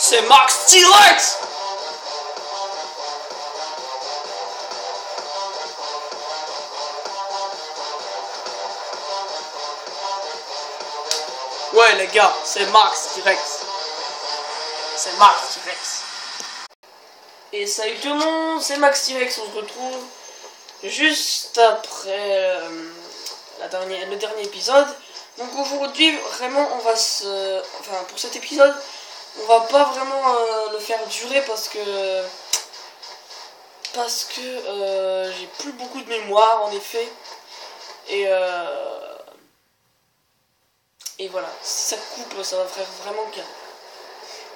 c'est Max T-Rex. Ouais les gars, c'est Max T-Rex. C'est Max T-Rex. Et salut tout le monde, c'est Max T-Rex, on se retrouve juste après le dernier épisode. Donc aujourd'hui, vraiment, on va se... Enfin, pour cet épisode, on va pas vraiment le faire durer parce que j'ai plus beaucoup de mémoire, en effet. Et voilà, si ça coupe, ça va faire vraiment bien.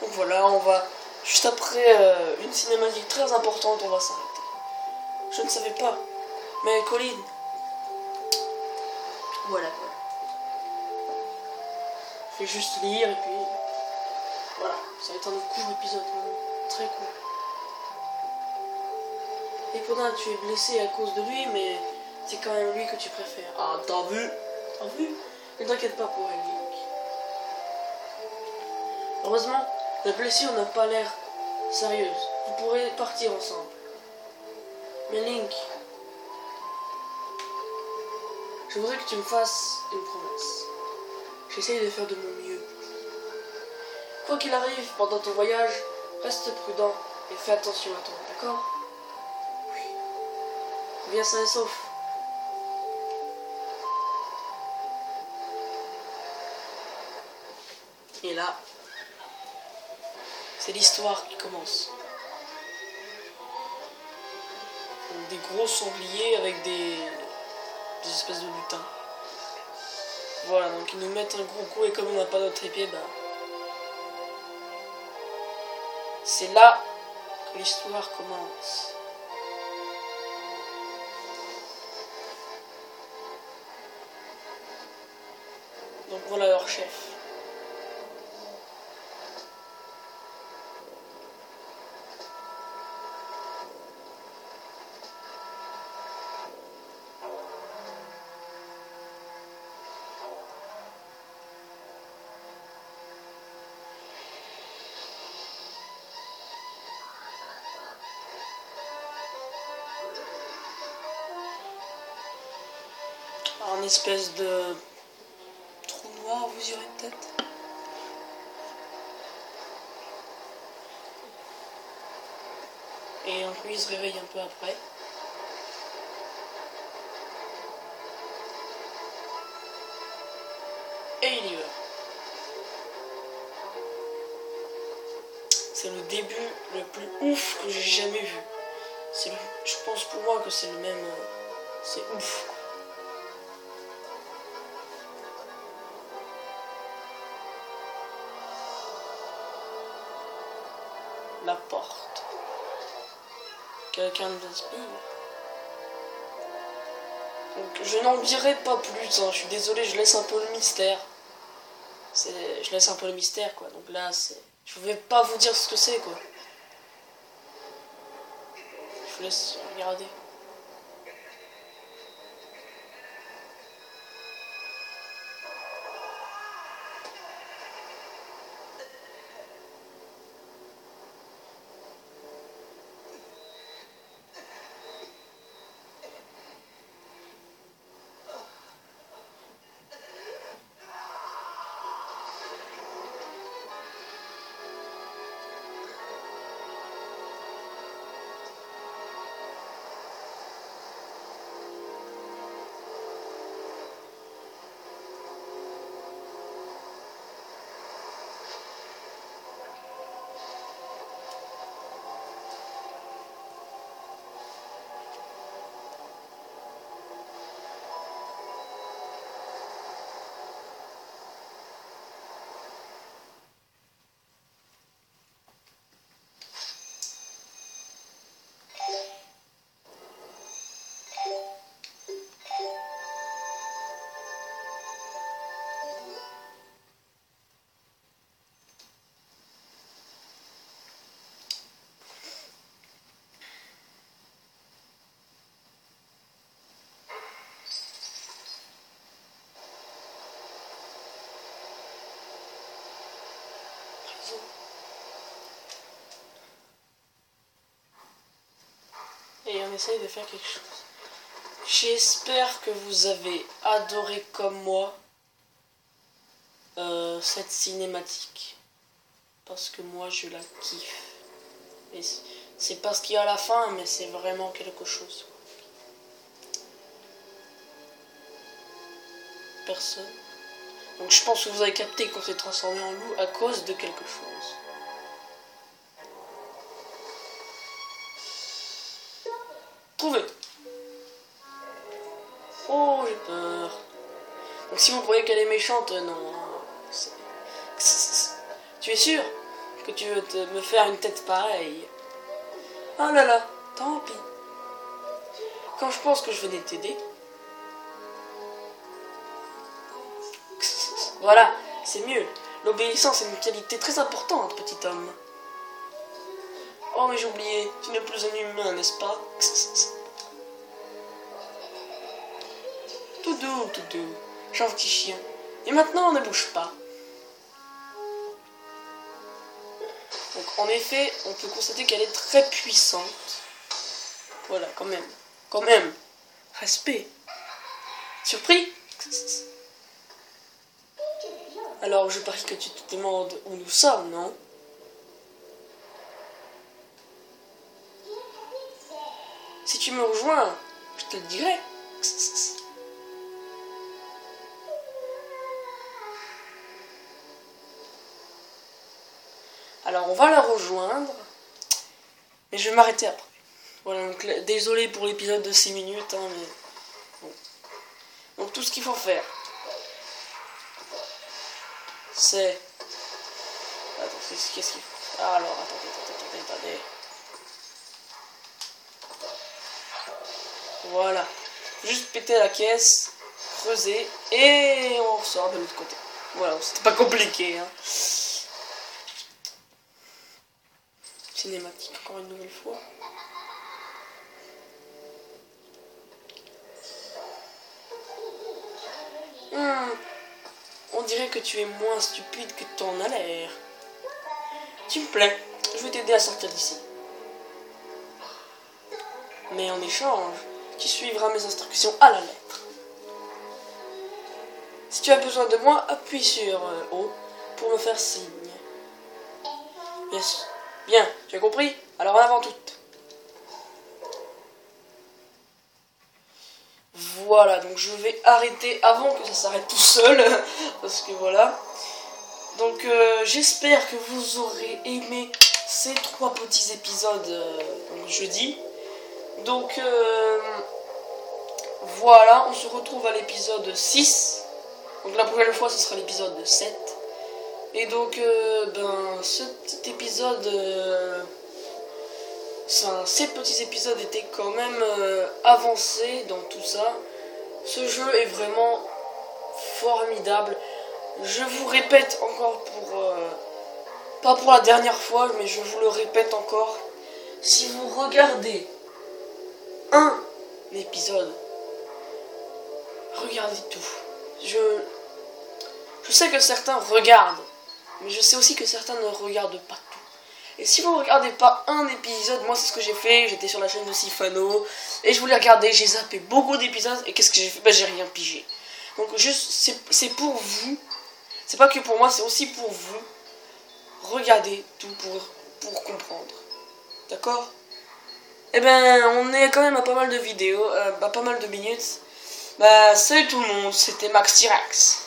Donc voilà, on va... Juste après une cinématique très importante, on va s'arrêter. Je ne savais pas. Mais Colin... Voilà. Je vais juste lire et puis... Voilà, ça va être un court épisode. Très court. Et pendant tu es blessé à cause de lui, mais c'est quand même lui que tu préfères. Ah, t'as vu? T'as vu? Ne t'inquiète pas pour elle, Link. Heureusement, la blessure n'a pas l'air sérieuse. Vous pourrez partir ensemble. Mais Link, je voudrais que tu me fasses une promesse. J'essaye de faire de mon mieux. Quoi qu'il arrive pendant ton voyage, reste prudent et fais attention à toi, d'accord? Oui. Reviens sain et sauf. Et là, c'est l'histoire qui commence. Donc, des gros sangliers avec des espèces de lutins. Voilà, donc ils nous mettent un gros coup et comme on n'a pas notre épée, bah... C'est là que l'histoire commence. Donc voilà leur chef. Un espèce de trou noir, vous direz peut-être. Et donc lui il se réveille un peu après. Et il y va. C'est le début le plus ouf que j'ai jamais vu. Je pense pour moi que c'est le même... c'est ouf. La porte. Quelqu'un nous inspire. Donc je n'en dirai pas plus, hein. Je suis désolé, je laisse un peu le mystère. Je laisse un peu le mystère, quoi. Donc là, je vais pas vous dire ce que c'est, quoi. Je vous laisse regarder. essaye de faire quelque chose. J'espère que vous avez adoré comme moi cette cinématique. Parce que moi je la kiffe. Et c'est pas ce qu'il y a à la fin, mais c'est vraiment quelque chose. Personne. Donc je pense que vous avez capté qu'on s'est transformé en loup à cause de quelque chose. Trouvé. Oh, j'ai peur. Donc si vous croyez qu'elle est méchante, non. Tu es sûr que tu veux me faire une tête pareille? Oh là là, tant pis. Quand je pense que je venais t'aider. Voilà, c'est mieux. L'obéissance est une qualité très importante, petit homme. Oh mais j'ai oublié, tu n'es plus un humain, n'est-ce pas? Tout doux, gentil chien. Et maintenant, ne bouge pas. Donc en effet, on peut constater qu'elle est très puissante. Voilà, quand même. Respect. Surpris? Alors je parie que tu te demandes où nous sommes, non? Si tu me rejoins, je te le dirai. Alors on va la rejoindre, mais je vais m'arrêter après. Voilà, donc désolé pour l'épisode de 6 minutes, hein, mais bon. Donc tout ce qu'il faut faire, c'est... Attends, qu'est-ce qu'il faut? Ah, alors, attendez. Voilà. Juste péter la caisse, creuser, et on ressort de l'autre côté. Voilà, c'était pas compliqué, hein. Cinématique, encore une nouvelle fois. On dirait que tu es moins stupide que t'en as l'air. Tu me plais, je vais t'aider à sortir d'ici. Mais en échange, tu suivras mes instructions à la lettre. Si tu as besoin de moi, appuie sur O pour me faire signe. Yes. Bien, tu as compris? Alors en avant toute. Voilà, donc je vais arrêter avant que ça s'arrête tout seul. Parce que voilà. Donc j'espère que vous aurez aimé ces 3 petits épisodes jeudi. Donc voilà, on se retrouve à l'épisode 6. Donc la prochaine fois ce sera l'épisode 7. Et donc ce petit épisode... ces petits épisodes étaient quand même avancés dans tout ça. Ce jeu est vraiment formidable. Je vous répète encore pas pour la dernière fois, mais je vous le répète encore. Si vous regardez un épisode, regardez tout. Je sais que certains regardent, mais je sais aussi que certains ne regardent pas tout. Et si vous ne regardez pas un épisode, moi c'est ce que j'ai fait, j'étais sur la chaîne de Sifano, et je voulais regarder, j'ai zappé beaucoup d'épisodes, et qu'est-ce que j'ai fait? Ben j'ai rien pigé. Donc juste, c'est pour vous, c'est pas que pour moi, c'est aussi pour vous. Regardez tout pour comprendre. D'accord? Eh ben, on est quand même à pas mal de vidéos, à pas mal de minutes. Bah, salut tout le monde, c'était Max T-Rex.